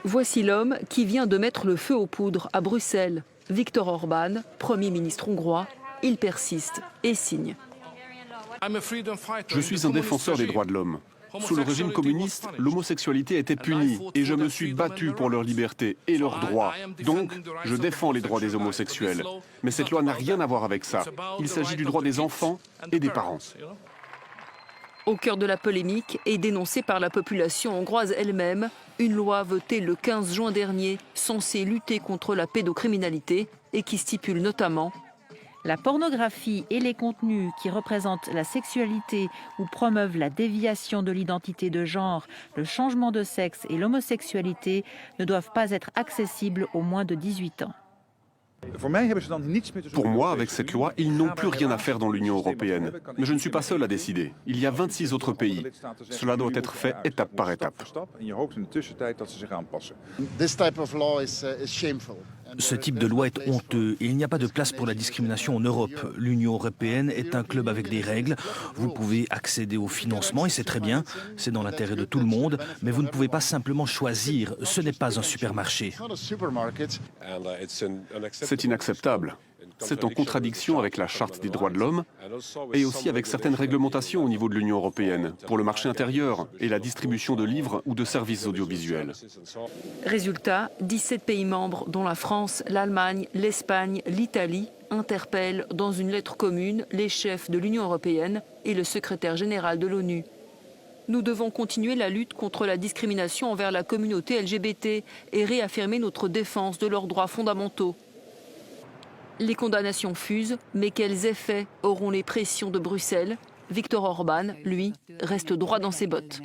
Voici l'homme qui vient de mettre le feu aux poudres à Bruxelles. Viktor Orban, Premier ministre hongrois, il persiste et signe. Je suis un défenseur des droits de l'homme. Sous le régime communiste, l'homosexualité était punie et je me suis battu pour leur liberté et leurs droits. Donc, je défends les droits des homosexuels. Mais cette loi n'a rien à voir avec ça. Il s'agit du droit des enfants et des parents. Au cœur de la polémique et dénoncée par la population hongroise elle-même, une loi votée le 15 juin dernier censée lutter contre la pédocriminalité et qui stipule notamment la pornographie et les contenus qui représentent la sexualité ou promeuvent la déviation de l'identité de genre, le changement de sexe et l'homosexualité ne doivent pas être accessibles aux moins de 18 ans. Pour moi, avec cette loi, ils n'ont plus rien à faire dans l'Union européenne. Mais je ne suis pas seul à décider. Il y a 26 autres pays. Cela doit être fait étape par étape. Ce type de loi est honteux et il n'y a pas de place pour la discrimination en Europe. L'Union européenne est un club avec des règles. Vous pouvez accéder au financement et c'est très bien, c'est dans l'intérêt de tout le monde, mais vous ne pouvez pas simplement choisir. Ce n'est pas un supermarché. C'est inacceptable. C'est en contradiction avec la Charte des droits de l'homme et aussi avec certaines réglementations au niveau de l'Union européenne pour le marché intérieur et la distribution de livres ou de services audiovisuels. Résultat, 17 pays membres, dont la France, l'Allemagne, l'Espagne, l'Italie, interpellent dans une lettre commune les chefs de l'Union européenne et le secrétaire général de l'ONU. Nous devons continuer la lutte contre la discrimination envers la communauté LGBT et réaffirmer notre défense de leurs droits fondamentaux. Les condamnations fusent, mais quels effets auront les pressions de Bruxelles? Viktor Orban, lui, reste droit dans ses bottes.